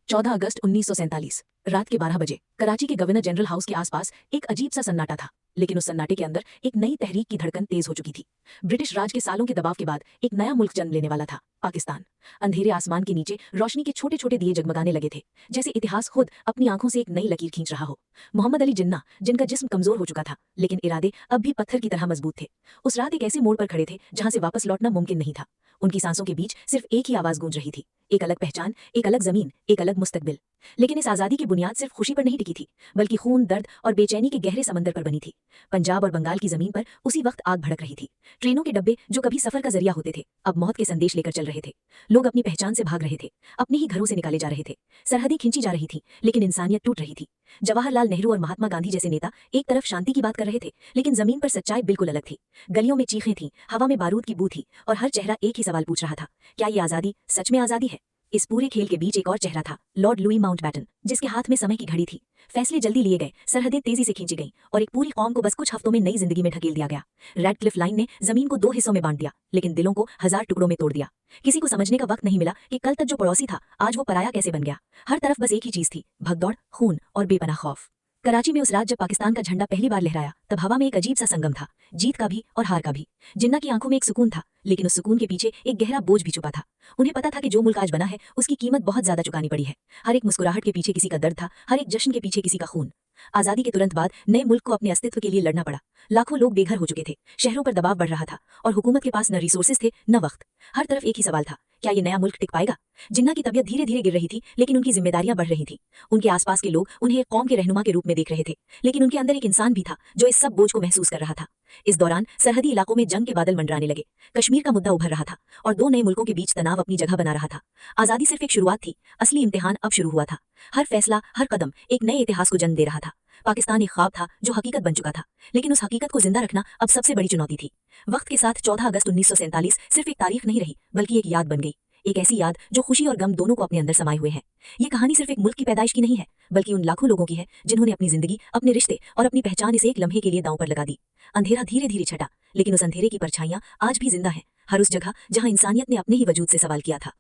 14 अगस्त 1947 रात के 12 बजे कराची के गवर्नर जनरल हाउस के आसपास एक अजीब सा सन्नाटा था। लेकिन उस सन्नाटे के अंदर एक नई तहरीक की धड़कन तेज हो चुकी थी। ब्रिटिश राज के सालों के दबाव के बाद एक नया मुल्क जन्म लेने वाला था, पाकिस्तान। अंधेरे आसमान के नीचे रोशनी के छोटे छोटे दिए जगमगाने लगे थे, जैसे इतिहास खुद अपनी आंखों से एक नई लकीर खींच रहा हो। मोहम्मद अली जिन्ना, जिनका जिस्म कमजोर हो चुका था लेकिन इरादे अब भी पत्थर की तरह मजबूत थे, उस रात एक ऐसे मोड़ पर खड़े थे जहां से वापस लौटना मुमकिन नहीं था। उनकी सांसों के बीच सिर्फ एक ही आवाज गूंज रही थी, एक अलग पहचान, एक अलग जमीन, एक अलग मुस्तकबिल। लेकिन इस आजादी की बुनियाद सिर्फ खुशी पर नहीं टिकी थी, बल्कि खून, दर्द और बेचैनी के गहरे समंदर पर बनी थी। पंजाब और बंगाल की जमीन पर उसी वक्त आग भड़क रही थी। ट्रेनों के डब्बे जो कभी सफर का जरिया होते थे, अब मौत के संदेश लेकर चल रहे थे। लोग अपनी पहचान से भाग रहे थे, अपने ही घरों से निकाले जा रहे थे। सरहदें खींची जा रही थी, लेकिन इंसानियत टूट रही थी। जवाहरलाल नेहरू और महात्मा गांधी जैसे नेता एक तरफ शांति की बात कर रहे थे, लेकिन जमीन पर सच्चाई बिल्कुल अलग थी। गलियों में चीखें थीं, हवा में बारूद की बू थी, और हर चेहरा एक ही सवाल पूछ रहा था, क्या ये आजादी सच में आजादी है? इस पूरे खेल के बीच एक और चेहरा था, लॉर्ड लुई माउंटबैटन, जिसके हाथ में समय की घड़ी थी। फैसले जल्दी लिए गए, सरहदें तेजी से खींची गईं, और एक पूरी कौम को बस कुछ हफ्तों में नई जिंदगी में ढकेल दिया गया। रेडक्लिफ लाइन ने जमीन को 2 हिस्सों में बांट दिया, लेकिन दिलों को 1000 टुकड़ों में तोड़ दिया। किसी को समझने का वक्त नहीं मिला कि कल तक जो पड़ोसी था, आज वो पराया कैसे बन गया। हर तरफ बस एक ही चीज थी, भगदौड़, खून और बेपनाह खौफ। कराची में उस रात जब पाकिस्तान का झंडा पहली बार लहराया, तब हवा में एक अजीब सा संगम था, जीत का भी और हार का भी। जिन्ना की आंखों में एक सुकून था, लेकिन उस सुकून के पीछे एक गहरा बोझ भी छुपा था। उन्हें पता था कि जो मुल्क आज बना है, उसकी कीमत बहुत ज्यादा चुकानी पड़ी है। हर एक मुस्कुराहट के पीछे किसी का दर्द था, हर एक जश्न के पीछे किसी का खून। आजादी के तुरंत बाद नए मुल्क को अपने अस्तित्व के लिए लड़ना पड़ा। लाखों लोग बेघर हो चुके थे, शहरों पर दबाव बढ़ रहा था, और हुकूमत के पास न रिसोर्सेज थे न वक्त। हर तरफ एक ही सवाल था, क्या ये नया मुल्क टिक पाएगा? जिन्ना की तबीयत धीरे धीरे गिर रही थी, लेकिन उनकी जिम्मेदारियां बढ़ रही थी। उनके आसपास के लोग उन्हें एक कौम के रहनुमा के रूप में देख रहे थे, लेकिन उनके अंदर एक इंसान भी था जो इस सब बोझ को महसूस कर रहा था। इस दौरान सरहदी इलाकों में जंग के बादल मंडराने लगे। कश्मीर का मुद्दा उभर रहा था, और 2 नए मुल्कों के बीच तनाव अपनी जगह बना रहा था। आजादी सिर्फ एक शुरुआत थी, असली इम्तिहान अब शुरू हुआ था। हर फैसला, हर कदम एक नए इतिहास को जन्म दे रहा था। पाकिस्तान एक ख्वाब था जो हकीकत बन चुका था, लेकिन उस हकीकत को जिंदा रखना अब सबसे बड़ी चुनौती थी। वक्त के साथ 14 अगस्त 1947 सिर्फ एक तारीख नहीं रही, बल्कि एक याद बन गई। एक ऐसी याद जो खुशी और गम दोनों को अपने अंदर समाये हुए है। ये कहानी सिर्फ एक मुल्क की पैदाइश की नहीं है, बल्कि उन लाखों लोगों की है जिन्होंने अपनी जिंदगी, अपने रिश्ते और अपनी पहचान इस एक लम्हे के लिए दांव पर लगा दी। अंधेरा धीरे धीरे छटा, लेकिन उस अंधेरे की परछाइयां आज भी जिंदा है, हर उस जगह जहां इंसानियत ने अपने ही वजूद से सवाल किया था।